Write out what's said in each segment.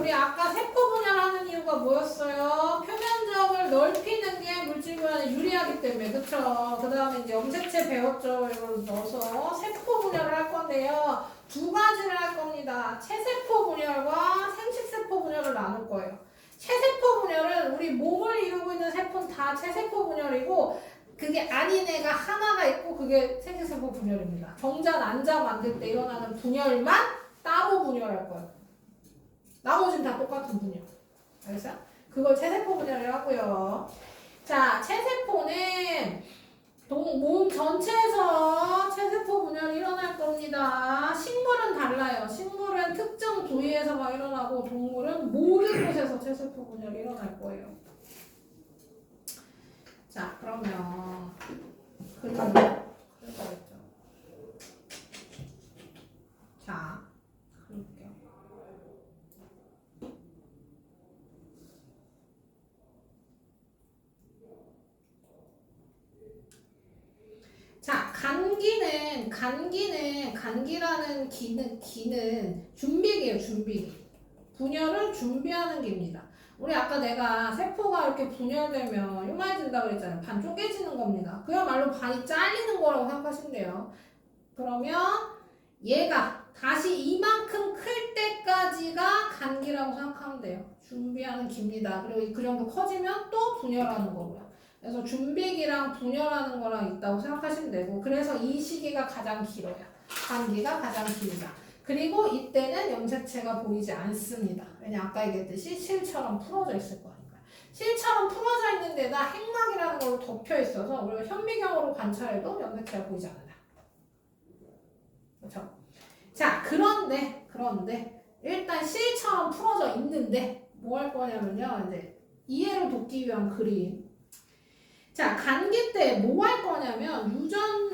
우리 아까 세포 분열하는 이유가 뭐였어요? 표면적을 넓히는 게 물질 분열에 유리하기 때문에, 그쵸? 그 다음에 이제 염색체 배웠죠. 이걸 넣어서 세포 분열을 할 건데요. 두 가지를 할 겁니다. 체세포 분열과 생식세포 분열을 나눌 거예요. 체세포 분열은 우리 몸을 이루고 있는 세포는 다 체세포 분열이고, 그게 아닌 애가 하나가 있고 그게 생식세포 분열입니다. 정자, 난자 만들 때 일어나는 분열만 따로 분열할 거예요. 나머지는 다 똑같은 분열. 알겠어요? 그걸 체세포 분열을 하고요. 자, 체세포는 몸 전체에서 체세포 분열이 일어날 겁니다. 식물은 달라요. 식물은 특정 부위에서만 일어나고 동물은 모든 곳에서 체세포 분열이 일어날 거예요. 자, 그러면 그려야겠죠. 자, 그릴게요. 자, 간기라는 기는 준비기예요, 준비기. 분열을 준비하는 기입니다. 우리 아까 내가 세포가 이렇게 분열되면 요만해진다고 그랬잖아요. 반 쪼개지는 겁니다. 그야말로 반이 잘리는 거라고 생각하시면 돼요. 그러면 얘가 다시 이만큼 클 때까지가 간기라고 생각하면 돼요. 준비하는 기입니다. 그리고 그 정도 커지면 또 분열하는 거고요. 그래서 준비기랑 분열하는 거랑 있다고 생각하시면 되고, 그래서 이 시기가 가장 길어요. 간기가 가장 길다. 그리고 이때는 염색체가 보이지 않습니다. 왜냐 아까 얘기했듯이 실처럼 풀어져 있을 거니까. 실처럼 풀어져 있는 데다 핵막이라는 걸로 덮여 있어서 우리가 현미경으로 관찰해도 염색체가 보이지 않는다. 그렇죠? 자, 그런데 일단 실처럼 풀어져 있는데 뭐 할 거냐면요. 이제 이해를 돕기 위한 그림. 자, 간기 때 뭐 할 거냐면 유전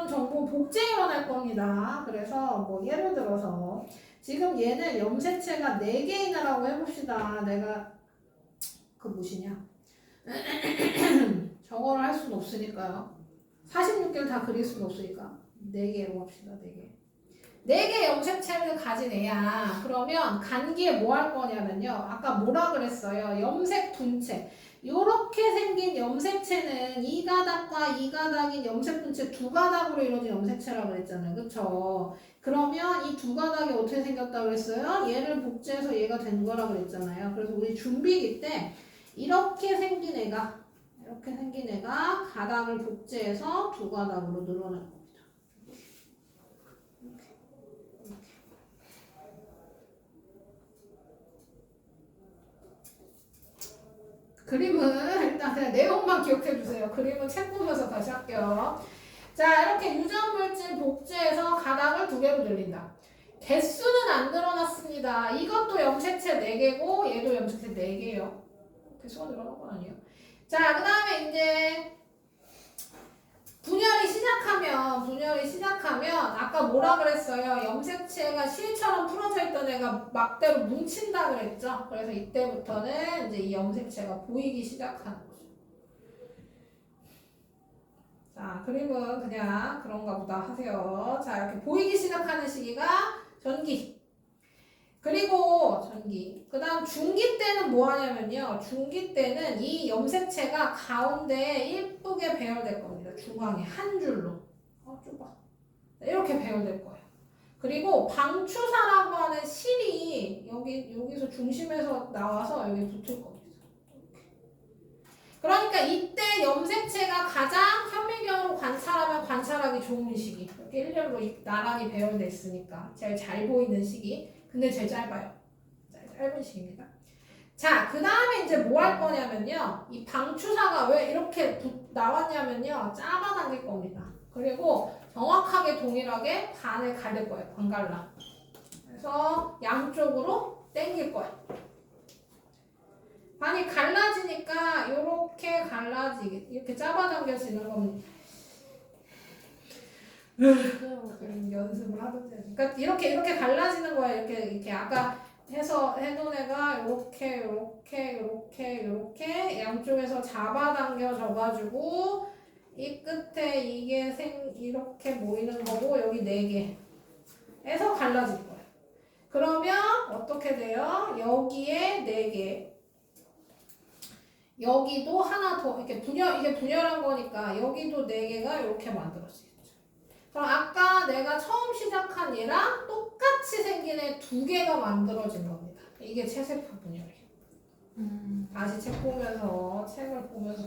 정보 복제 일어날 겁니다. 그래서 뭐 예를 들어서 지금 얘는 염색체가 4개이나라고 해봅시다. 내가 그 무엇이냐 저거를 할 수는 없으니까요. 46개를 다 그릴 수는 없으니까 4개로 합시다. 4개. 4개 염색체를 가진 애야. 그러면 간기에 뭐 할 거냐면요. 아까 뭐라 그랬어요? 염색 분체. 요렇게 생긴 염색체는 이 가닥과 이 가닥인 염색 분체 두 가닥으로 이루어진 염색체라고 그랬잖아요. 그쵸? 그러면 이 두 가닥이 어떻게 생겼다고 그랬어요? 얘를 복제해서 얘가 된 거라고 그랬잖아요. 그래서 우리 준비기 때 이렇게 생긴 애가 가닥을 복제해서 두 가닥으로 늘어날 겁니다. 그림은 일단 그냥 내용만 기억해 주세요. 그림은 책 보면서 다시 할게요. 자, 이렇게 유전물질 복제해서 가닥을 2개로 늘린다. 개수는 안 늘어났습니다. 이것도 염색체 4개고 얘도 염색체 4개예요. 개수가 늘어난 건 아니에요. 자, 그 다음에 이제 분열이 시작하면 아까 뭐라 그랬어요? 염색체가 실처럼 풀어져 있던 애가 막대로 뭉친다 그랬죠? 그래서 이때부터는 이제 이 염색체가 보이기 시작하는 거죠. 자, 그림은 그냥 그런가 보다 하세요. 자, 이렇게 보이기 시작하는 시기가 전기. 그리고 전기. 그 다음 중기 때는 뭐 하냐면요. 중기 때는 이 염색체가 가운데에 예쁘게 배열될 겁니다. 중앙에 한 줄로. 좁아. 이렇게 배열될 거예요. 그리고 방추사라고 하는 실이 여기서 중심에서 나와서 여기 붙을 겁니다. 그러니까 이때 염색체가 가장 현미경으로 관찰하면 관찰하기 좋은 시기. 이렇게 일렬로 나란히 배열돼 있으니까 제일 잘 보이는 시기. 근데 제일 짧아요. 짧은 시기입니다. 자, 그 다음에 이제 뭐 할 거냐면요. 이 방추사가 왜 이렇게 나왔냐면요. 잡아당길 겁니다. 그리고 정확하게 동일하게 반을 갈릴 거예요. 반갈라. 그래서 양쪽으로 당길 거예요. 반이 갈라지니까 이렇게 갈라지게 이렇게 잡아당겨지는 겁니다. 연습을 하던데. 그러니까 이렇게 갈라지는 거예요. 이렇게 아까 해놓은 애가 이렇게 양쪽에서 잡아당겨져가지고 이 끝에 이게 이렇게 모이는 거고 여기 4개에서 갈라질 거예요. 그러면 어떻게 돼요? 여기에 4개. 여기도 하나 더, 이렇게 이게 분열한 거니까 여기도 4개가 이렇게 만들어지겠죠. 그럼 아까 내가 처음 시작한 얘랑 똑같이 생긴 애 2개가 만들어진 겁니다. 이게 체세포 분열이에요. 다시 책을 보면서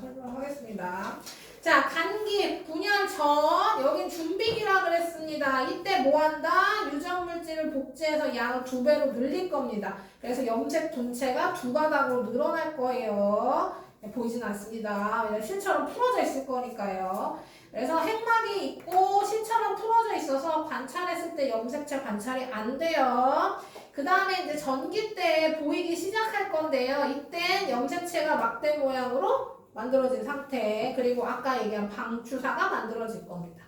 설명하겠습니다. 자, 간기 분열 전 여긴 준비기라 그랬습니다. 이때 뭐 한다? 유전 물질을 복제해서 양을 2배로 늘릴 겁니다. 그래서 염색 분체가 2가닥으로 늘어날 거예요. 보이진 않습니다. 왜냐면 실처럼 풀어져 있을 거니까요. 그래서 핵막이 있고 실처럼 풀어져 있어서 관찰했을 때 염색체 관찰이 안 돼요. 그 다음에 이제 전기 때 보이기 시작할 건데요. 이땐 염색체가 막대 모양으로 만들어진 상태, 그리고 아까 얘기한 방추사가 만들어질 겁니다.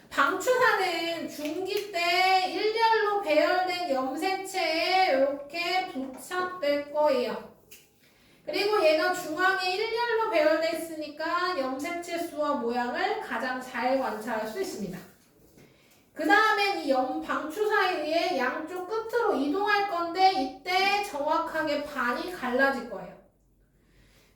방추사는 중기 때 일렬로 배열된 염색체에 이렇게 부착될 거예요. 그리고 얘가 중앙에 일렬로 배열돼 있으니까 염색체 수와 모양을 가장 잘 관찰할 수 있습니다. 그 다음엔 이 방추 사이에 양쪽 끝으로 이동할 건데 이때 정확하게 반이 갈라질 거예요.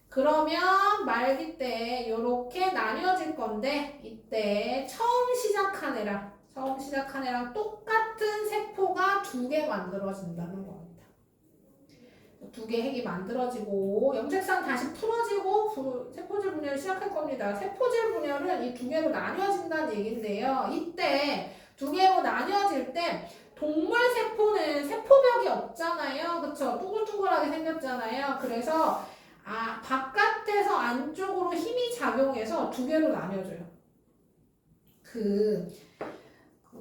그러면 말기 때 이렇게 나뉘어질 건데 이때 처음 시작한 애랑 똑같은 세포가 2개 만들어진다는 겁니다. 2개 핵이 만들어지고 염색상 다시 풀어지고 세포질 분열을 시작할 겁니다. 세포질 분열은 이 2개로 나뉘어진다는 얘기인데요. 이때 2개로 나뉘어질 때 동물 세포는 세포벽이 없잖아요. 그쵸? 둥글둥글하게 생겼잖아요. 그래서 바깥에서 안쪽으로 힘이 작용해서 2개로 나뉘어져요. 그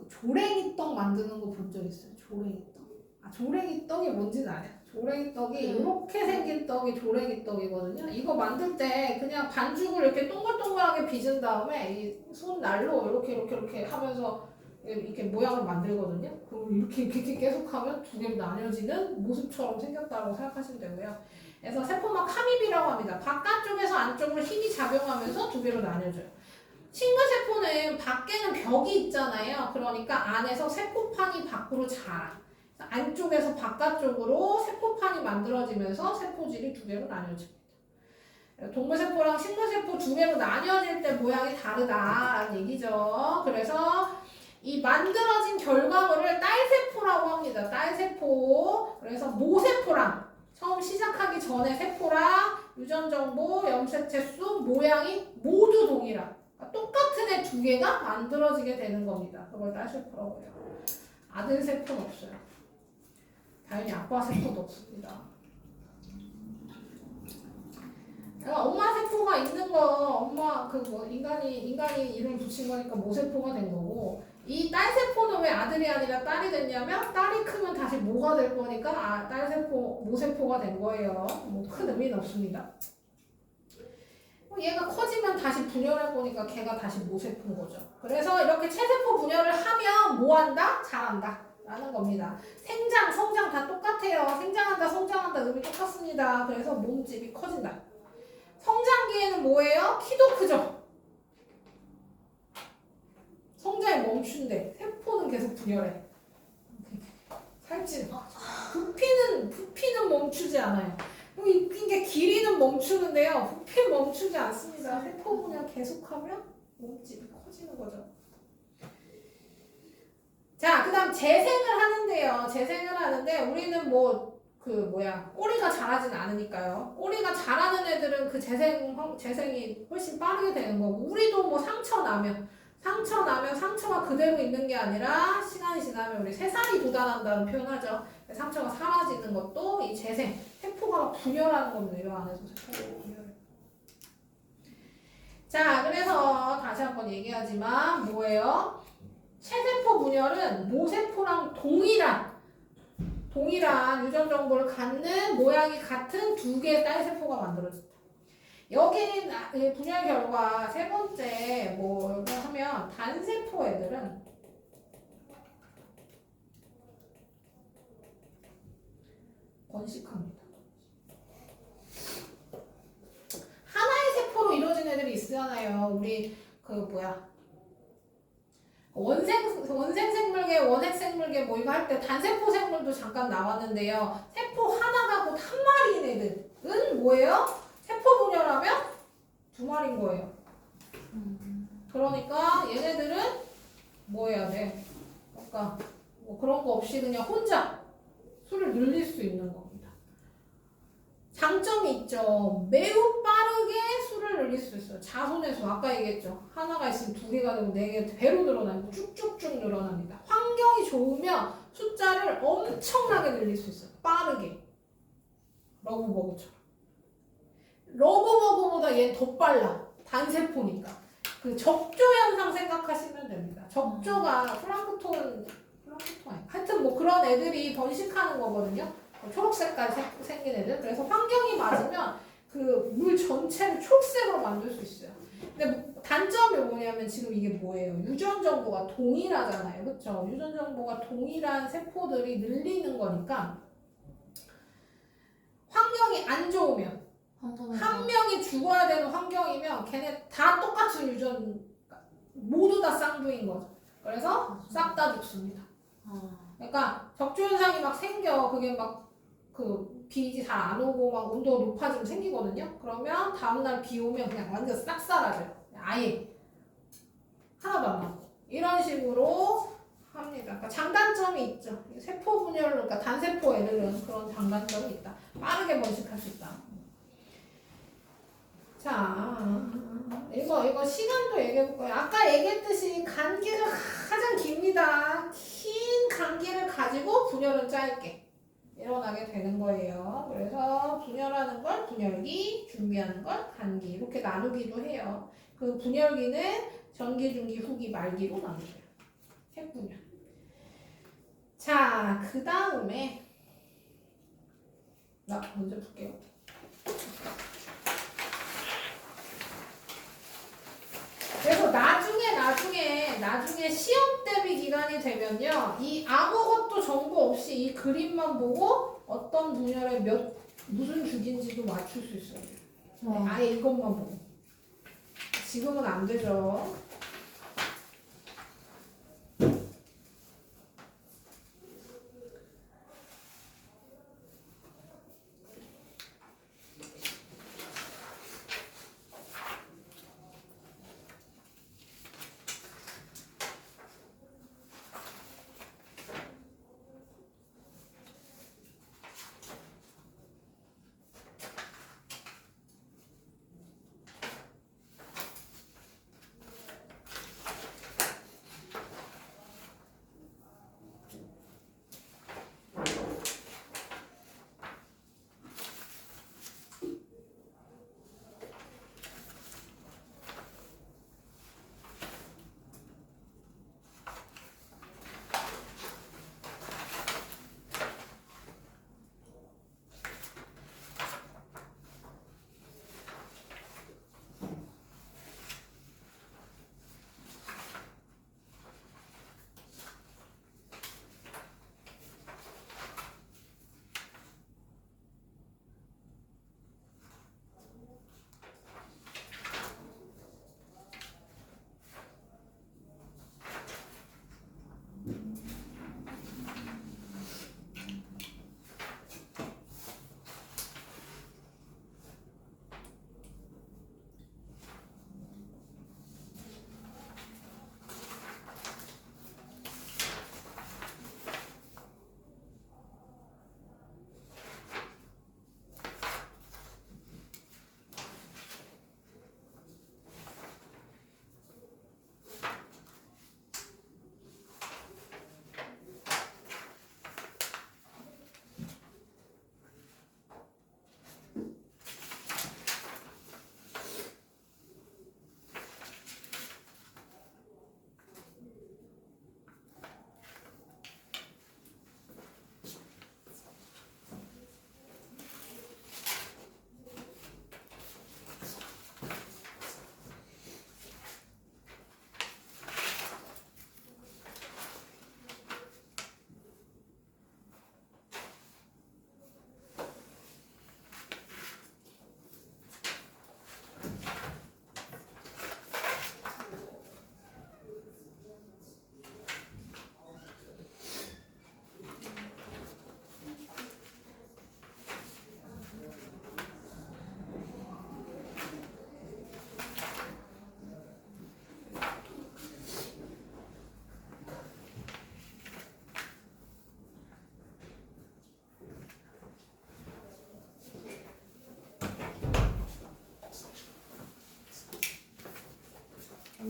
조랭이 떡 만드는 거 본 적 있어요? 조랭이 떡. 조랭이 떡이 뭔지는 알아요. 조랭이 떡이 이렇게 생긴 떡이 조랭이 떡이거든요. 이거 만들 때 그냥 반죽을 이렇게 동글동글하게 빚은 다음에 이 손날로 이렇게 하면서 이렇게 모양을 만들거든요. 그럼 이렇게 계속하면 2개로 나뉘어지는 모습처럼 생겼다고 생각하시면 되고요. 그래서 세포막 카미비라고 합니다. 바깥쪽에서 안쪽으로 힘이 작용하면서 2개로 나뉘어져요. 싱글세포는 밖에는 벽이 있잖아요. 그러니까 안에서 세포판이 밖으로 자라. 안쪽에서 바깥쪽으로 세포판이 만들어지면서 세포질이 2개로 나뉘어집니다. 동물세포랑 식물세포 2개로 나뉘어질 때 모양이 다르다라는 얘기죠. 그래서 이 만들어진 결과물을 딸세포라고 합니다. 딸세포. 그래서 모세포랑 처음 시작하기 전에 세포랑 유전정보, 염색체 수, 모양이 모두 동일한 똑같은 애 2개가 만들어지게 되는 겁니다. 그걸 딸세포라고 해요. 아들세포는 없어요. 당연히 아빠세포도 없습니다. 엄마 세포가 있는 거, 엄마 인간이 이름 붙인 거니까 모세포가 된 거고, 이 딸세포는 왜 아들이 아니라 딸이 됐냐면 딸이 크면 다시 모가 될 거니까 모세포가 된 거예요. 뭐 큰 의미는 없습니다. 얘가 커지면 다시 분열할 거니까 걔가 다시 모세포인 거죠. 그래서 이렇게 체세포 분열을 하면 뭐 한다? 자란다 라는 겁니다. 생장, 성장 다 똑같아요. 생장한다, 성장한다 의미 똑같습니다. 그래서 몸집이 커진다. 성장기에는 뭐예요? 키도 크죠. 성장이 멈춘대. 세포는 계속 분열해. 살찌는 거죠. 부피는 멈추지 않아요. 이게 길이는 멈추는데요. 부피는 멈추지 않습니다. 세포 분열 계속하면 몸집이 커지는 거죠. 자, 그 다음 재생을 하는데요. 재생을 하는데 우리는 꼬리가 자라진 않으니까요. 꼬리가 자라는 애들은 그 재생이 훨씬 빠르게 되는 거고, 우리도 상처 나면 상처가 그대로 있는 게 아니라 시간이 지나면 우리 새살이 돋아난다는 표현하죠. 상처가 사라지는 것도 이 재생, 세포가 분열하는 겁니다. 이 안에서 세포가 분열해. 자, 그래서 다시 한번 얘기하지만 뭐예요? 체세포 분열은 모세포랑 동일한 유전 정보를 갖는 모양이 같은 2개의 딸세포가 만들어진다. 여기 분열 결과 세 번째 뭐 하면 단세포 애들은 번식합니다. 하나의 세포로 이루어진 애들이 있잖아요. 우리 원생 생물 생물계, 원핵 생물계 뭐 이거 할 때 단세포 생물도 잠깐 나왔는데요. 세포 하나가 곧 한 마리인 애들은 뭐예요? 세포 분열하면 두 마리인 거예요. 그러니까 얘네들은 뭐 해야 돼? 그러니까 뭐 그런 거 없이 그냥 혼자 수를 늘릴 수 있는 겁니다. 장점이 있죠. 매우 빠르게 수를 늘릴 수 있어요. 자손의 수 아까 얘기했죠. 하나가 있으면 두 개가 되고 네 개 배로 늘어나고 쭉쭉쭉 늘어납니다. 환경이 좋으면 숫자를 엄청나게 늘릴 수 있어요. 빠르게. 러브버그처럼. 러브버그보다 얘는 더 빨라. 단세포니까. 그 적조 현상 생각하시면 됩니다. 적조가 플랑크톤 아니야. 하여튼 뭐 그런 애들이 번식하는 거거든요. 초록색깔 생긴 애들. 그래서 환경이 맞으면 그 물 전체를 초록색으로 만들 수 있어요. 근데 단점이 뭐냐면 지금 이게 뭐예요? 유전 정보가 동일하잖아요. 그렇죠? 유전 정보가 동일한 세포들이 늘리는 거니까 환경이 안 좋으면 한 명이 죽어야 되는 환경이면 걔네 다 똑같은 유전 모두 다 쌍둥이인 거죠. 그래서 싹 다 죽습니다. 그러니까 적조 현상이 막 생겨. 그게 막 그 비지 잘 안 오고 막 온도가 높아지면 생기거든요. 그러면 다음날 비 오면 그냥 완전 싹 사라져요. 아예 하나도 안 나고 이런 식으로 합니다. 그러니까 장단점이 있죠. 세포 분열, 그러니까 단세포 애들은 그런 장단점이 있다. 빠르게 번식할 수 있다. 자, 이거 시간도 얘기해볼까요? 아까 얘기했듯이 간기가 가장 깁니다. 긴 간기를 가지고 분열은 짧게 일어나게 되는 거예요. 그래서 분열하는 걸 분열기, 준비하는 걸 간기 이렇게 나누기도 해요. 그 분열기는 전기, 중기, 후기, 말기로 나누어요. 핵분열. 자, 그 다음에 나 먼저 볼게요. 그래서 나중에 시험 대비 기간이 되면요, 이 아무것도 정보 없이 이 그림만 보고 어떤 분열에 무슨 주기인지도 맞출 수 있어요. 네, 아예 이것만 보고. 지금은 안 되죠.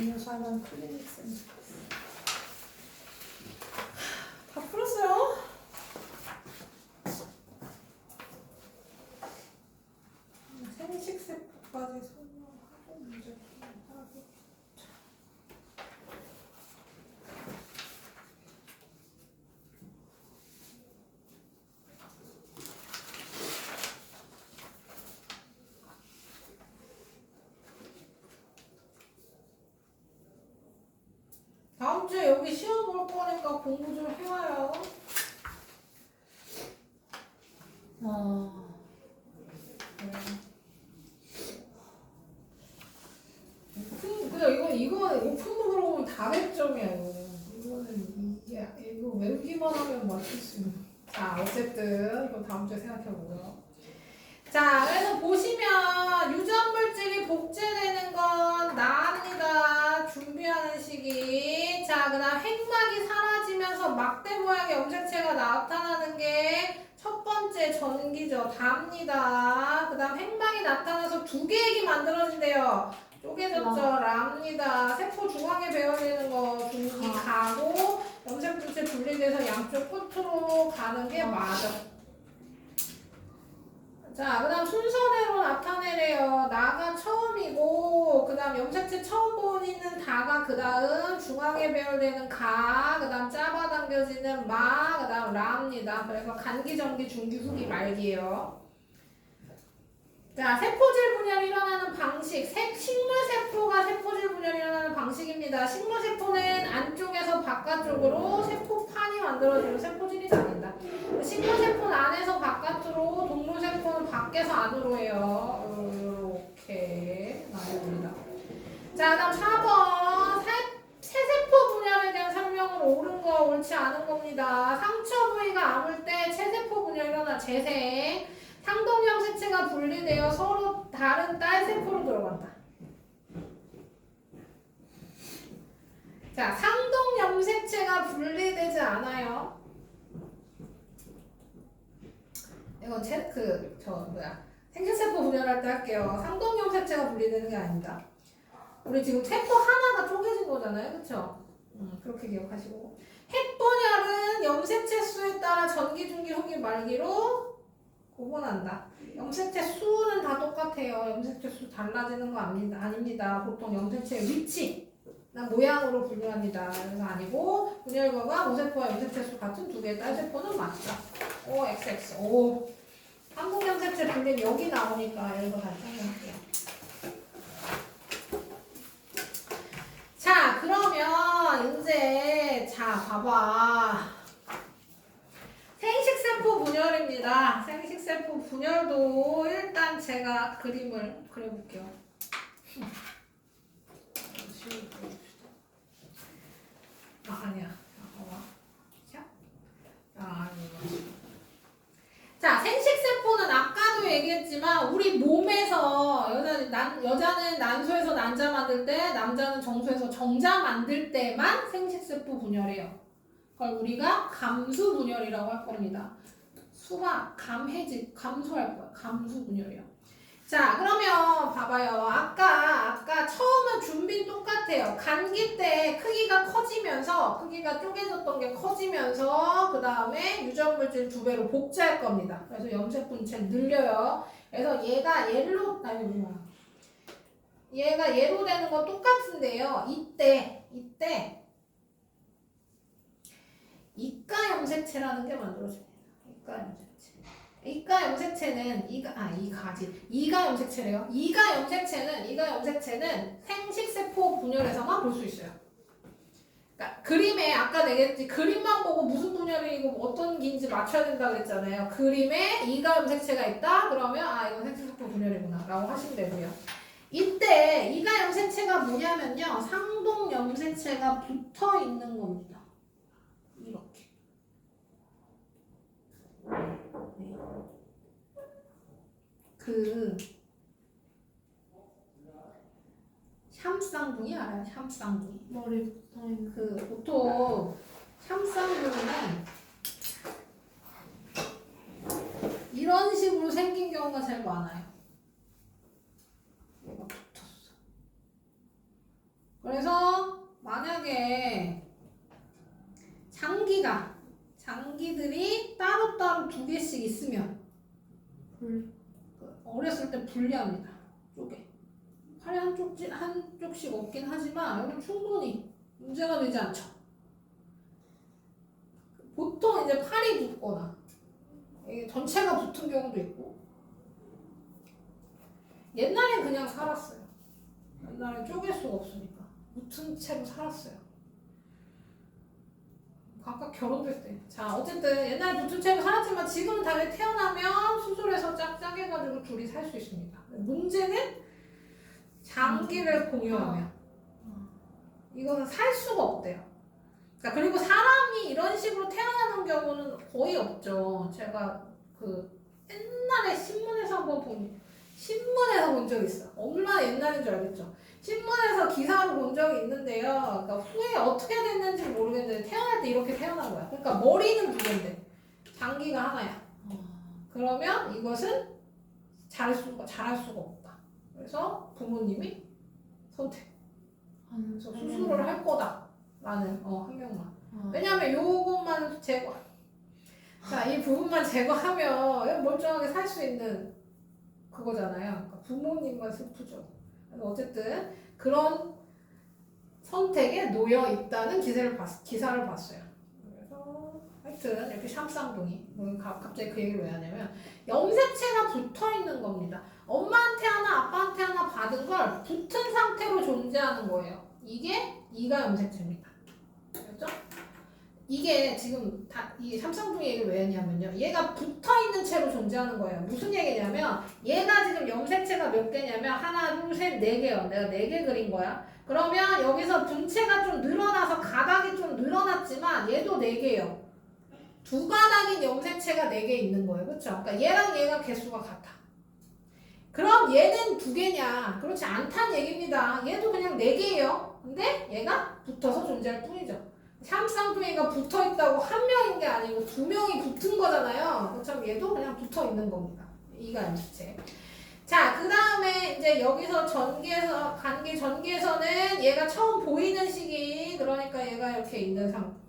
음료수 하나 클리닉 센터. 다 풀었어요? 생식세포까지 설명하고 문제 풀어하고. 다음 주에 여기 시험 볼 거니까 공부 좀 해와요. 그냥 이거 오픈북으로 보면 다 100점이야 이거는 이거 외우기만 하면 맞출 수 있는. 자 어쨌든 이거 다음 주에 생각해보고요. 자 그래서 보시면 유전물질이 복제되는 건 나옵니다. 준비하는 시기. 자 그다음 핵막이 사라지면서 막대 모양의 염색체가 나타나는 게 첫 번째 전기죠. 답니다. 그 다음 핵막이 나타나서 두 개의 핵이 만들어진대요. 쪼개졌죠. 랍니다. 세포 중앙에 배어있는 거 중기 가고 염색물질 분리돼서 양쪽 끝으로 가는 게 맞아. 자, 그 다음 순서대로 나타내래요. 나가 처음이고, 그 다음 염색체 처음 보이는 다가 그 다음 중앙에 배열되는 가, 그 다음 짜아당겨지는 마, 그 다음 라입니다. 그래서 간기, 전기, 중기, 후기, 말기예요. 자, 세포질 분열이 일어나는 방식. 식물세포가 세포질 분열이 일어나는 방식입니다. 식물세포는 안쪽에서 바깥쪽으로 세포판이 만들어지고 세포질이 나뉜다. 식물세포는 안에서 바깥으로, 동물세포는 밖에서 안으로 해요. 이렇게 나눠봅니다. 자, 그 다음 4번. 체세포 분열에 대한 설명은 옳은 거, 옳지 않은 겁니다. 상처 부위가 아물 때 체세포 분열이 일어나 재생. 상동염색체가 분리되어 서로 다른 딸세포로 들어간다. 자, 상동염색체가 분리되지 않아요. 이건 생식세포 분열할 때 할게요. 상동염색체가 분리되는 게 아닙니다. 우리 지금 세포 하나가 쪼개진 거잖아요. 그쵸? 그렇게 기억하시고. 핵분열은 염색체 수에 따라 전기, 중기, 후기, 말기로 구분한다. 염색체 수는 다 똑같아요. 염색체 수 달라지는 거 아닙니다. 보통 염색체의 위치나 모양으로 분류합니다. 그래서 아니고 분열과가 모세포와 염색체 수 같은 두 개의 딸세포는 맞다. O, XX. O. 한국 염색체 분리 여기 나오니까 이거 다시 설명할게요. 자, 그러면 이제 봐봐. 생식세포 분열입니다. 생식세포 분열도 일단 제가 그림을 그려볼게요. 아니야. 자, 생식세포는 아까도 얘기했지만 우리 몸에서 여자는 난소에서 난자 만들 때, 남자는 정수에서 정자 만들 때만 생식세포 분열해요. 그걸 우리가 감수 분열이라고 할 겁니다. 수가 감소할 거야. 감수 분열이요. 자, 그러면 봐봐요. 아까 처음은 준비 똑같아요. 감기 때 크기가 쪼개졌던 게 커지면서 그 다음에 유전물질 2배로 복제할 겁니다. 그래서 염색분체를 늘려요. 그래서 얘가 얘로 되는 건 똑같은데요. 이때 이가 염색체라는 게 만들어집니다. 이가 염색체는 이가 염색체래요. 이가 염색체는 생식세포 분열에서만 볼 수 있어요. 그러니까 그림에 아까 내겠지 그림만 보고 무슨 분열이고 어떤 기인지 맞춰야 된다고 그랬잖아요. 그림에 이가 염색체가 있다. 그러면 이건 생식세포 분열이구나라고 하시면 되고요. 이때 이가 염색체가 뭐냐면요. 상동 염색체가 붙어 있는 겁니다. 이렇게. 샴쌍둥이 알아요? 샴쌍둥이. 보통 샴쌍둥이는 이런 식으로 생긴 경우가 제일 많아요. 얘가 붙었어. 그래서 장기들이 따로따로 두 개씩 있으면 어렸을 때 분리합니다. 쪼개. 팔에 한쪽씩 없긴 하지만 여기 충분히 문제가 되지 않죠. 보통 이제 팔이 붙거나 전체가 붙은 경우도 있고, 옛날엔 그냥 살았어요. 옛날엔 쪼갤 수가 없으니까 붙은 채로 살았어요. 각각 결혼될 때. 자, 어쨌든 옛날에 붙은 채로 살았지만 지금은 다시 태어나면 수술해서 짝짝해가지고 둘이 살 수 있습니다. 문제는 장기를 공유하면 이거는 살 수가 없대요. 그러니까 그리고 사람이 이런 식으로 태어나는 경우는 거의 없죠. 제가 그 옛날에 신문에서 본 적이 있어요. 얼마나 옛날인 줄 알겠죠. 신문에서 기사로 본 적이 있는데요. 그러니까 후에 어떻게 됐는지 모르겠는데 태어날 때 이렇게 태어난 거야. 그러니까 머리는 두 개인데 장기가 하나야. 그러면 이것은 잘할 수가 없다. 그래서 부모님이 선택. 그래서 수술을 할 거다라는 한 명만. 왜냐하면 요것만 제거. 자, 이 부분만 제거하면 멀쩡하게 살 수 있는 그거잖아요. 그러니까 부모님만 슬프죠. 어쨌든 그런 선택에 놓여 있다는 기사를 봤어요. 그래서 하여튼 이렇게 샴쌍둥이, 갑자기 그 얘기를 왜 하냐면 염색체가 붙어 있는 겁니다. 엄마한테 하나 아빠한테 하나 받은 걸 붙은 상태로 존재하는 거예요. 이게 이가 염색체입니다. 그렇죠? 이게 지금 이 샴쌍둥이 얘기를 왜 했냐면요. 얘가 붙어있는 채로 존재하는 거예요. 무슨 얘기냐면 얘가 지금 염색체가 몇 개냐면 하나, 둘, 셋, 네 개요. 내가 4개 그린 거야. 그러면 여기서 분체가 좀 늘어나서 가닥이 좀 늘어났지만 얘도 4개예요. 두 가닥인 염색체가 4개 있는 거예요. 그렇죠? 그러니까 얘랑 얘가 개수가 같아. 그럼 얘는 2개냐? 그렇지 않다는 얘기입니다. 얘도 그냥 4개예요. 근데 얘가 붙어서 존재할 뿐이죠. 샴쌍둥이가 붙어있다고 한 명인 게 아니고 2명이 붙은 거잖아요. 그렇죠? 얘도 그냥 붙어있는 겁니다. 이가 염색체. 자, 그 다음에 이제 여기서 관계 전개에서는 얘가 처음 보이는 시기, 그러니까 얘가 이렇게 있는 상태.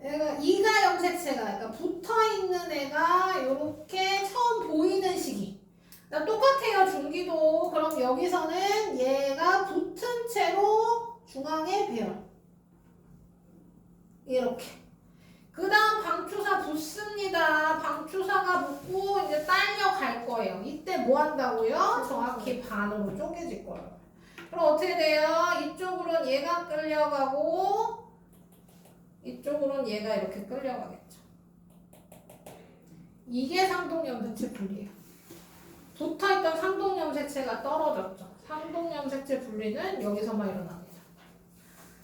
얘가 이가 염색체가, 그러니까 붙어있는 애가 이렇게 처음 보이는 시기. 똑같아요, 중기도. 그럼 여기서는 얘가 붙은 채로 중앙에 배열. 이렇게. 그 다음 방추사 붙습니다. 방추사가 붙고 이제 딸려갈 거예요. 이때 뭐 한다고요? 정확히 반으로 쪼개질 거예요. 그럼 어떻게 돼요? 이쪽으로는 얘가 끌려가고 이쪽으로는 얘가 이렇게 끌려가겠죠. 이게 상동염색체 분리예요. 붙어있던 상동염색체가 떨어졌죠. 상동염색체 분리는 여기서만 일어납니다.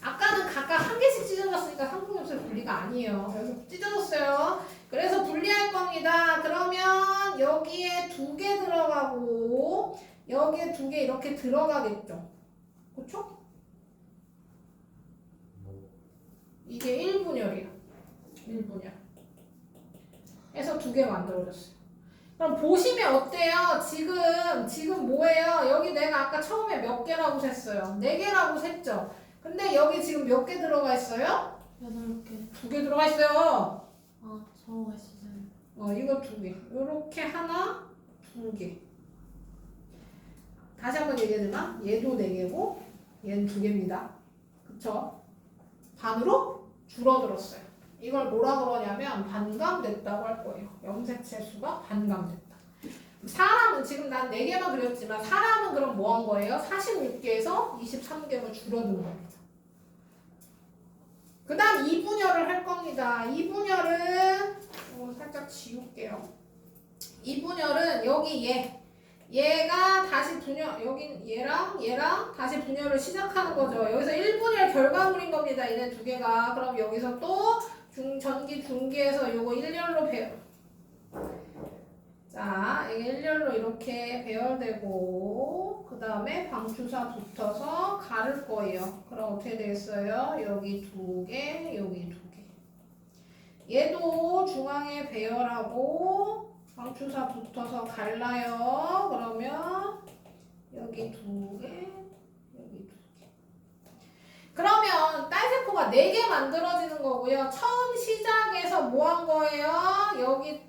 아까는 각각 한 개씩 찢어졌으니까 상동염색체 분리가 아니에요. 여기서 찢어졌어요. 그래서 분리할 겁니다. 그러면 여기에 2개 들어가고 여기에 2개 이렇게 들어가겠죠. 그쵸? 이게 1분열이에요. 1분열. 해서 2개 만들어졌어요. 그럼 보시면 어때요? 지금 뭐예요? 여기 내가 아까 처음에 몇 개라고 셌어요? 4개라고 셌죠? 근데 여기 지금 몇 개 들어가 있어요? 8개. 2개 들어가 있어요. 저거가 있어요. 이거 2개. 요렇게 하나, 2개. 다시 한번 얘기해드리면 얘도 4개고 얘는 2개입니다. 그쵸? 반으로 줄어들었어요. 이걸 뭐라 그러냐면 반감됐다고 할 거예요. 염색체 수가 반감됐다. 사람은 지금 난 4개만 그렸지만 사람은 그럼 뭐 한 거예요? 46개에서 23개로 줄어든 겁니다. 그 다음 2분열을 할 겁니다. 2분열은 살짝 지울게요. 2분열은 여기 얘가 다시 분열, 여긴 얘랑 다시 분열을 시작하는 거죠. 여기서 1분열 결과물인 겁니다. 얘네 2개가. 그럼 여기서 또 전기 중기에서 요거 1열로 배열. 자, 이게 1열로 이렇게 배열되고 그 다음에 방추사 붙어서 가를 거예요. 그럼 어떻게 되겠어요? 여기 2개, 여기 2개. 얘도 중앙에 배열하고 방추사 붙어서 갈라요. 그러면 여기 2개, 여기 2개. 그러면 세포가 4개 만들어지는 거고요. 처음 시작에서 뭐 한 거예요? 여기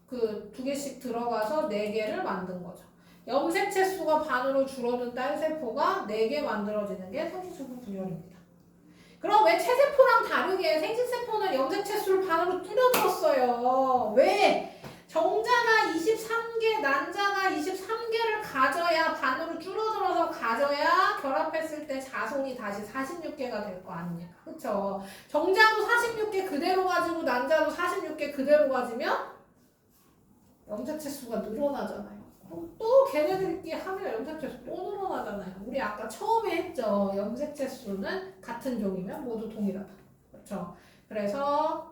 그 2개씩 들어가서 4개를 만든 거죠. 염색체 수가 반으로 줄어든 딸 세포가 4개 만들어지는 게 생식세포 분열입니다. 그럼 왜 체세포랑 다르게 생식세포는 염색체 수를 반으로 줄여들었어요? 왜? 정자가 23개, 난자가 23개를 가져야 반으로 줄어들어서 가져야 결합했을 때 자손이 다시 46개가 될 거 아닙니까? 그쵸? 정자도 46개 그대로 가지고 난자도 46개 그대로 가지면 염색체 수가 늘어나잖아요. 그럼 또 걔네들끼리 하면 염색체 수 또 늘어나잖아요. 우리 아까 처음에 했죠. 염색체 수는 같은 종이면 모두 동일하다. 그렇죠? 그래서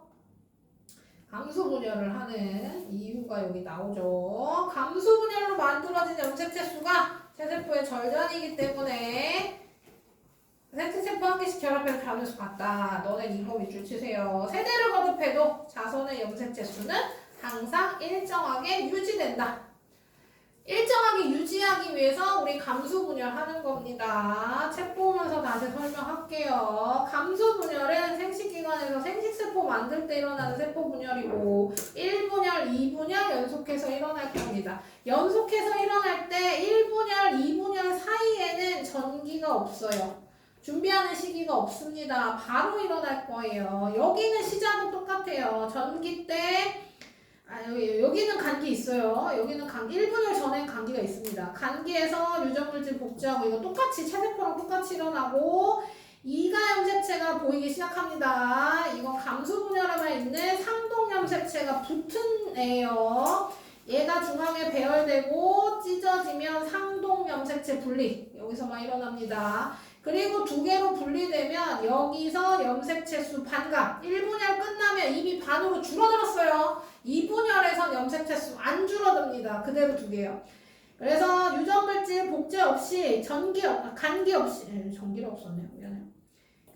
감수 분열을 하는 이유가 여기 나오죠. 감수 분열로 만들어진 염색체 수가 체세포의 절반이기 때문에 생식세포 한 개씩 결합해서 자손 수 같다. 너네 이거 밑줄 치세요. 세대를 거듭해도 자손의 염색체 수는 항상 일정하게 유지된다. 일정하게 유지하기 위해서 우리 감수 분열하는 겁니다. 책 보면서 다시 설명할게요. 감수 분열은 생식기관에서 생식세포 만들 때 일어나는 세포 분열이고 1분열, 2분열 연속해서 일어날 겁니다. 연속해서 일어날 때 1분열, 2분열 사이에는 전기가 없어요. 준비하는 시기가 없습니다. 바로 일어날 거예요. 여기는 시작은 똑같아요. 전기 때 여기는 간기 있어요. 여기는 간기 1분열 전에 간기가 있습니다. 간기에서 유전물질 복제하고 이거 똑같이 체세포랑 똑같이 일어나고 이가 염색체가 보이기 시작합니다. 이건 감수 분열에만 있는 상동 염색체가 붙은 애예요. 얘가 중앙에 배열되고 찢어지면 상동 염색체 분리 여기서만 일어납니다. 그리고 2개로 분리되면 여기서 염색체 수 반감 1분열 끝나면 이미 반으로 줄어들었어요. 2분열에선 염색체 수 안 줄어듭니다. 그대로 2개요. 그래서 유전물질 복제 없이 간기 없이 전기가 없었네요. 미안해요.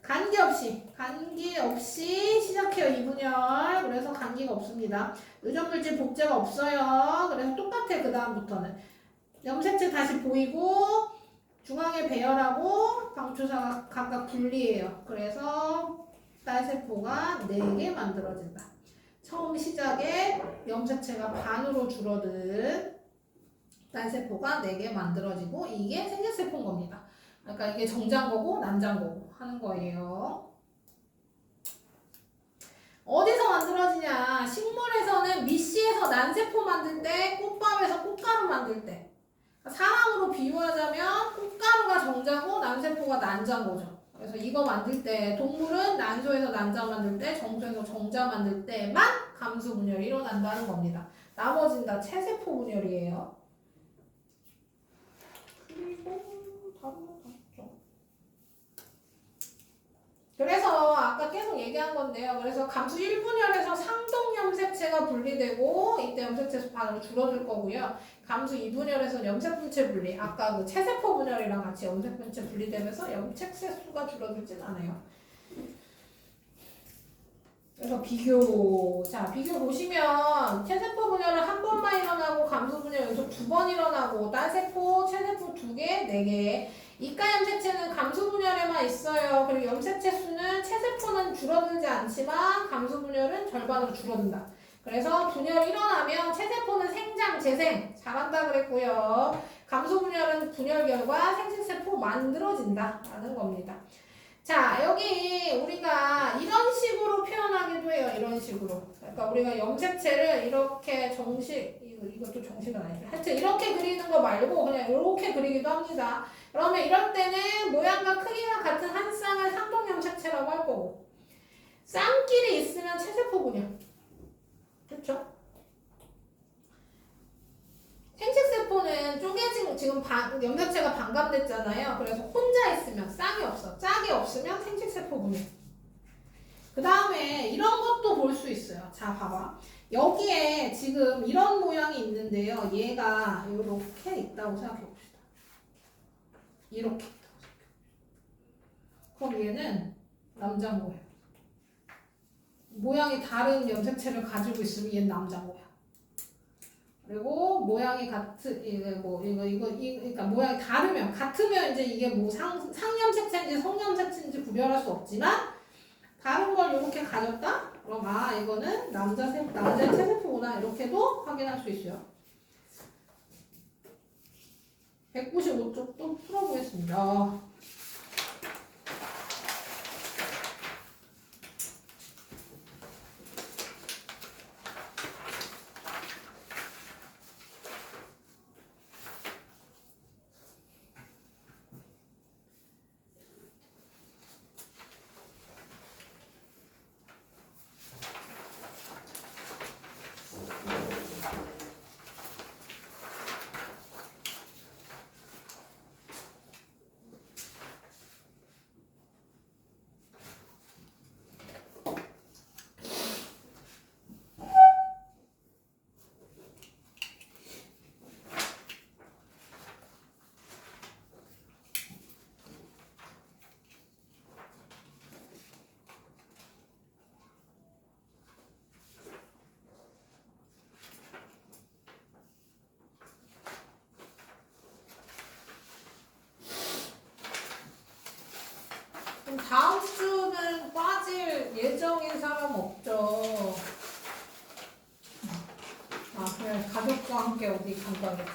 간기 없이 시작해요. 2분열. 그래서 간기가 없습니다. 유전물질 복제가 없어요. 그래서 똑같아. 그 다음부터는 염색체 다시 보이고 중앙에 배열하고 방추사가 각각 분리해요. 그래서 딸세포가 4개 만들어진다. 처음 시작에 염색체가 반으로 줄어든 딸세포가 4개 만들어지고 이게 생식세포인 겁니다. 그러니까 이게 정장거고 난장거고 하는 거예요. 어디서 만들어지냐? 식물에서는 미씨에서 난세포 만들 때, 꽃밥에서 꽃가루 만들 때. 사람으로 비유하자면 꽃가루가 정자고 난세포가 난자인 거죠. 그래서 이거 만들 때 동물은 난소에서 난자 만들 때 정소에서 정자 만들 때만 감수 분열이 일어난다는 겁니다. 나머지는 다 체세포 분열이에요. 그리고 다른 거 없죠. 그래서 아까 계속 얘기한 건데요. 그래서 감수 1분열에서 상동 염색체가 분리되고 이때 염색체 수 반으로 줄어들 거고요. 감수 2분열에서 염색분체 분리, 아까 그 체세포 분열이랑 같이 염색분체 분리되면서 염색체 수가 줄어들진 않아요. 그래서 비교 보시면 체세포 분열은 한 번만 일어나고 감수 분열 연속 2번 일어나고 딸세포, 체세포 2개, 4개. 이가 염색체는 감수 분열에만 있어요. 그리고 염색체 수는 체세포는 줄어들지 않지만 감수 분열은 절반으로 줄어든다. 그래서 분열이 일어나면 체세포는 생장, 재생 잘한다 그랬고요. 감수 분열은 분열 결과 생식세포 만들어진다 라는 겁니다. 자, 여기 우리가 이런 식으로 표현하기도 해요. 이런 식으로. 그러니까 우리가 염색체를 이렇게 이것도 정식은 아니죠. 하여튼 이렇게 그리는 거 말고 그냥 이렇게 그리기도 합니다. 그러면 이럴 때는 모양과 크기가 같은 한 쌍을 상동 염색체라고 할 거고 쌍끼리 있으면 체세포 분열. 그렇죠? 생식세포는 쪼개진 지금 염색체가 반감됐잖아요. 그래서 혼자 있으면 쌍이 없어. 짝이 없으면 생식세포 분열. 그 다음에 이런 것도 볼 수 있어요. 자, 봐봐. 여기에 지금 이런 모양이 있는데요. 얘가 이렇게 있다고 생각해 봅시다. 이렇게 있다고 생각해 봅시다. 그럼 얘는 남자인 거예요. 모양이 다른 염색체를 가지고 있으면 얘는 남자인 거야. 그리고 모양이 그러니까 모양이 같으면 이제 이게 뭐 상염색체인지 성염색체인지 구별할 수 없지만 다른 걸 이렇게 가졌다? 그럼 이거는 남자의 체세포구나 이렇게도 확인할 수 있어요. 195쪽도 풀어보겠습니다. 다음 주는 빠질 예정인 사람 없죠? 그래 가족과 함께 어디 간다겠지.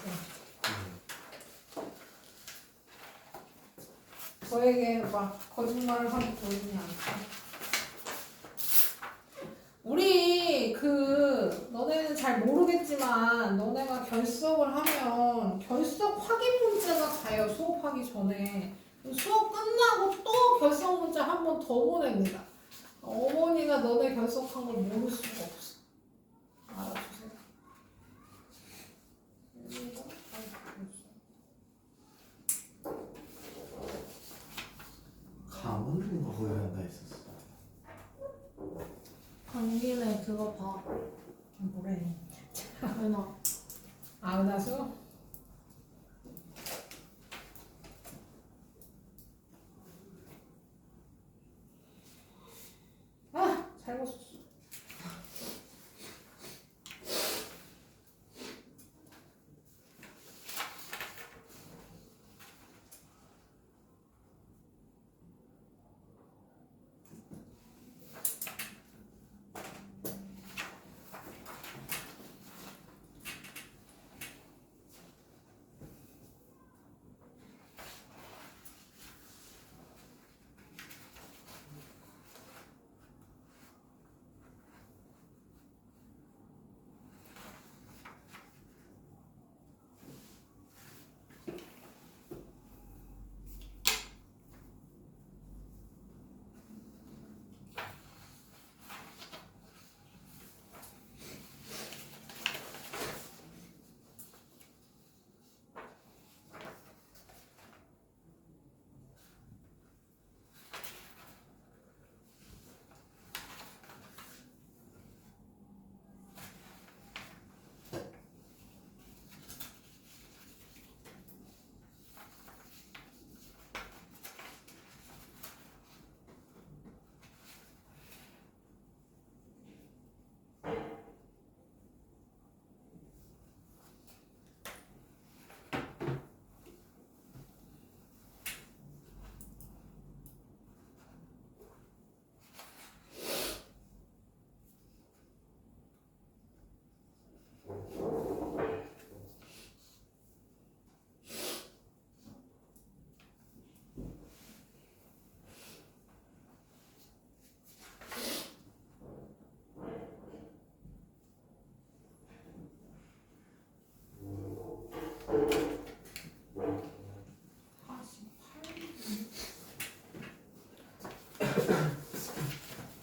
저에게 막 거짓말을 하고 보이지 않다. 우리 너네는 잘 모르겠지만 너네가 결석을 하면 결석 확인 문자가 가요. 수업하기 전에. 수업 끝나고 또 결석 문자 한 번 더 보냅니다. 어머니가 너네 결석한 걸 모를 수가 없어. 알아주세요. 가문인가 거기 한다 했었어. 간 김에 그거 봐. 뭐래? 은하. 은하수? 잘못 썼어.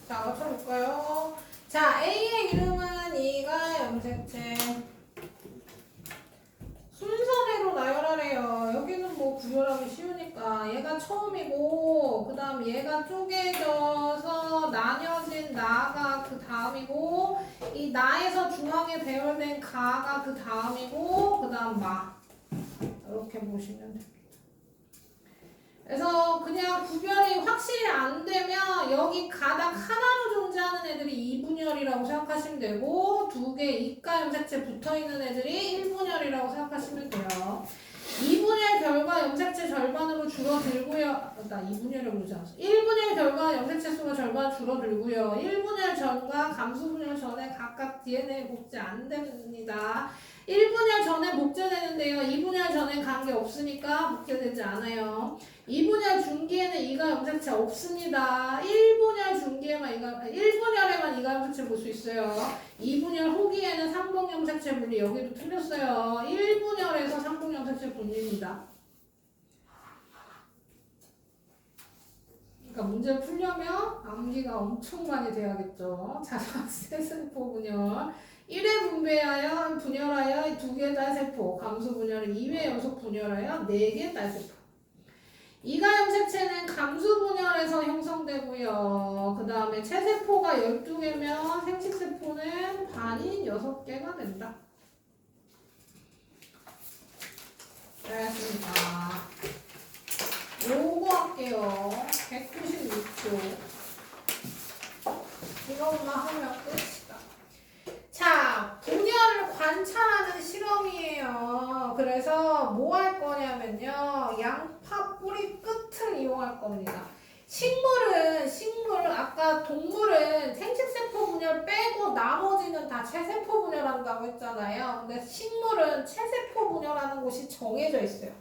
자, 맞춰볼까요? 자, A의 이름은 E가 염색체. 순서대로 나열하래요. 여기는 뭐 구별하기 쉬우니까. 얘가 처음이고, 그 다음 얘가 쪼개져서 나뉘어진 나가 그 다음이고, 이 나에서 중앙에 배열된 가가 그 다음이고, 그 다음 마. 이렇게 보시면 됩니다. 그래서 그냥 구별이 확실히 안 되면 여기 가닥 하나로 존재하는 애들이 2분열이라고 생각하시면 되고 두 개 이가 염색체 붙어있는 애들이 1분열이라고 생각하시면 돼요. 2분열 결과 염색체 절반으로 줄어들고요. 나 2분열이라고 그러지 않았어. 1분열 결과 염색체 수가 절반으로 얼마 줄어들고요. 1분열 전과 감수분열 전에 각각 DNA 복제 안 됩니다. 1분열 전에 복제되는데요. 2분열 전에 관계 없으니까 복제되지 않아요. 2분열 중기에는 이가 염색체 없습니다. 1분열에만 이가 염색체 볼 수 있어요. 2분열 후기에는 상봉 염색체 분리, 여기도 틀렸어요. 1분열에서 상봉 염색체 분리입니다. 그러니까 문제를 풀려면 암기가 엄청 많이 돼야겠죠. 자, 세세포 분열. 1회 분열하여 2개 딸세포, 감수 분열은 2회 연속 분열하여 4개 딸세포. 이가 염색체는 감수 분열에서 형성되고요. 그 다음에 체세포가 12개면 생식세포는 반인 6개가 된다. 알겠습니다. 요거 할게요. 196조. 이것만 하면 끝이다. 자, 분열을 관찰하는 실험이에요. 그래서 뭐 할 거냐면요. 양파 뿌리 끝을 이용할 겁니다. 아까 동물은 생식세포 분열 빼고 나머지는 다 체세포 분열한다고 했잖아요. 근데 식물은 체세포 분열하는 곳이 정해져 있어요.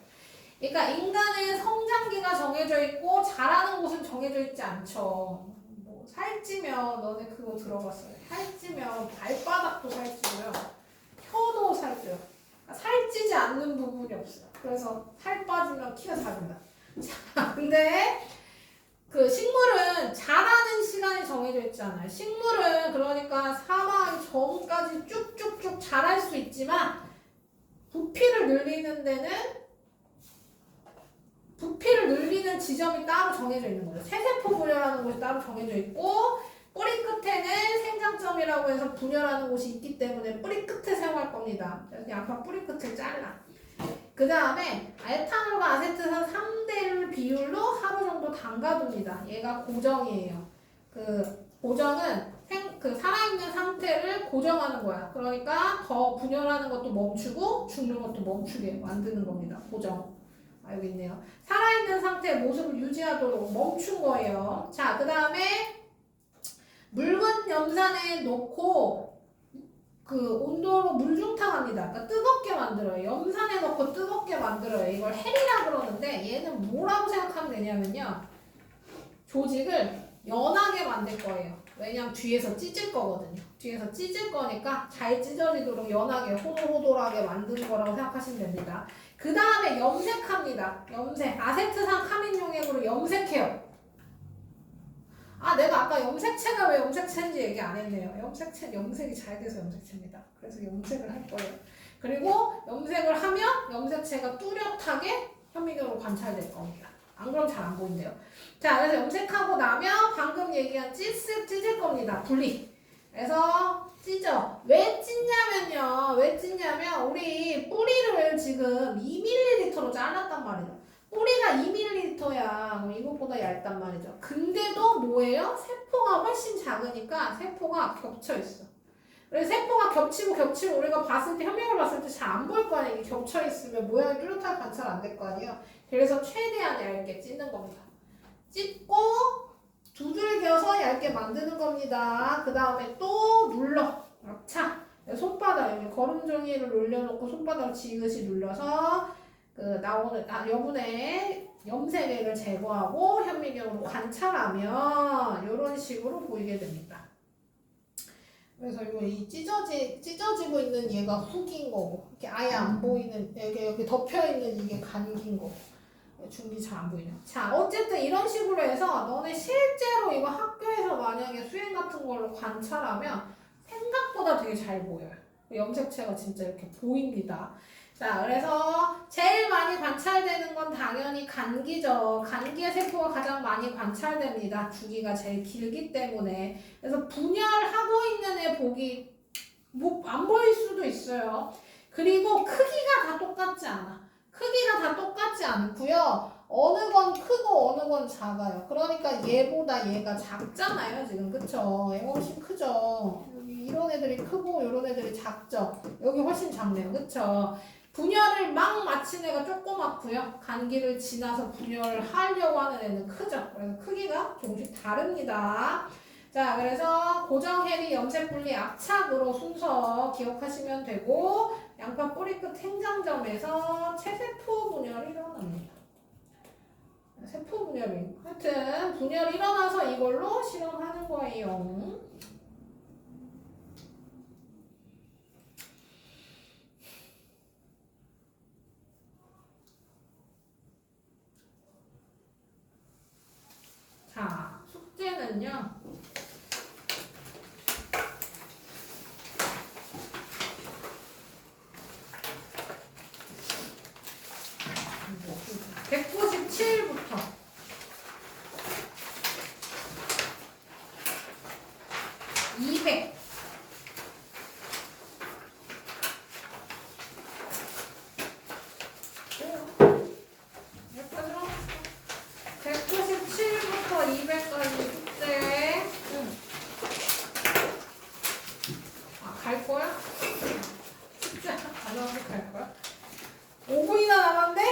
그러니까 인간은 성장기가 정해져 있고 자라는 곳은 정해져 있지 않죠. 뭐 살찌면 너네 그거 들어봤어요. 살찌면 발바닥도 살찌고요. 혀도 살쪄요. 그러니까 살찌지 않는 부분이 없어요. 그래서 살 빠지면 키가 작은다. 자, 근데 그 식물은 자라는 시간이 정해져 있잖아요. 식물은 그러니까 사망하기 전까지 쭉쭉쭉 자랄 수 있지만 부피를 늘리는 지점이 따로 정해져 있는 거죠. 세세포 분열하는 곳이 따로 정해져 있고 뿌리 끝에는 생장점이라고 해서 분열하는 곳이 있기 때문에 뿌리 끝에 사용할 겁니다. 그래서 양파 뿌리 끝을 잘라. 그 다음에 에탄올과 아세트산 3대1 비율로 하루 정도 담가둡니다. 얘가 고정이에요. 그 고정은 살아있는 상태를 고정하는 거야. 그러니까 더 분열하는 것도 멈추고 죽는 것도 멈추게 만드는 겁니다. 고정. 여기 있네요. 살아있는 상태의 모습을 유지하도록 멈춘 거예요. 자, 그 다음에 묽은 염산에 넣고 그 온도로 물중탕합니다. 그러니까 뜨겁게 만들어요. 염산에 넣고 뜨겁게 만들어요. 이걸 헬이라 그러는데 얘는 뭐라고 생각하면 되냐면요. 조직을 연하게 만들 거예요. 왜냐면 뒤에서 찢을 거거든요. 뒤에서 찢을 거니까 잘 찢어지도록 연하게 호돌호돌하게 만드는 거라고 생각하시면 됩니다. 그 다음에 염색합니다. 염색. 아세트산 카민 용액으로 염색해요. 내가 아까 염색체가 왜 염색체인지 얘기 안 했네요. 염색체는 염색이 잘 돼서 염색체입니다. 그래서 염색을 할 거예요. 그리고 염색을 하면 염색체가 뚜렷하게 현미경으로 관찰될 겁니다. 안 그럼 잘 안 보인대요. 자, 그래서 염색하고 나면 방금 얘기한 찢을 겁니다. 분리. 그래서 찢어. 왜 찢냐면 우리 뿌리를 지금 2ml로 잘랐단 말이죠. 뿌리가 2ml야. 이것보다 얇단 말이죠. 근데도 뭐예요? 세포가 훨씬 작으니까 세포가 겹쳐 있어. 그래서 세포가 겹치고 우리가 봤을 때 현미경을 봤을 때 잘 안 보일 거 아니에요. 이게 겹쳐 있으면 모양이 뚜렷하게 관찰 안 될 거 아니에요. 그래서 최대한 얇게 찢는 겁니다. 찢고 두 줄 겨서 얇게 만드는 겁니다. 그 다음에 또 눌러. 차. 손바닥 여기 거름종이를 올려놓고 손바닥을 지그시 눌러서 나오는 여분의 염색액을 제거하고 현미경으로 관찰하면 이런 식으로 보이게 됩니다. 그래서 이 찢어지고 있는 얘가 훅인 거고, 이렇게 아예 안 보이는 여기 덮여 있는 이게 간긴 거고, 중기 잘 안 보이네요. 자, 어쨌든 이런 식으로 해서 너네 실제로 이거 학교에서 만약에 수행 같은 걸로 관찰하면 생각보다 되게 잘 보여요. 염색체가 진짜 이렇게 보입니다. 자, 그래서 제일 많이 관찰되는 건 당연히 간기죠. 간기의 세포가 가장 많이 관찰됩니다. 주기가 제일 길기 때문에. 그래서 분열하고 있는 애 보기 안 보일 수도 있어요. 그리고 크기가 다 똑같지 않고요. 어느 건 크고 어느 건 작아요. 그러니까 얘보다 얘가 작잖아요. 지금 그쵸? 얘가 훨씬 크죠. 여기 이런 애들이 크고 이런 애들이 작죠. 여기 훨씬 작네요. 그쵸? 분열을 막 마친 애가 조그맣고요. 간기를 지나서 분열하려고 하는 애는 크죠. 그래서 크기가 조금씩 다릅니다. 자, 그래서 고정 해리 염색 분리 압착으로 순서 기억하시면 되고 양파 뿌리 끝 행장점에서 체세포 분열이 일어납니다. 세포 분열이. 하여튼 분열이 일어나서 이걸로 실험하는 거예요. 자, 숙제는요. (197부터) 200 197부터 200까지 숙제. 갈 거야? 숙제 안 하고 갈 거야? 5분이나 남았는데?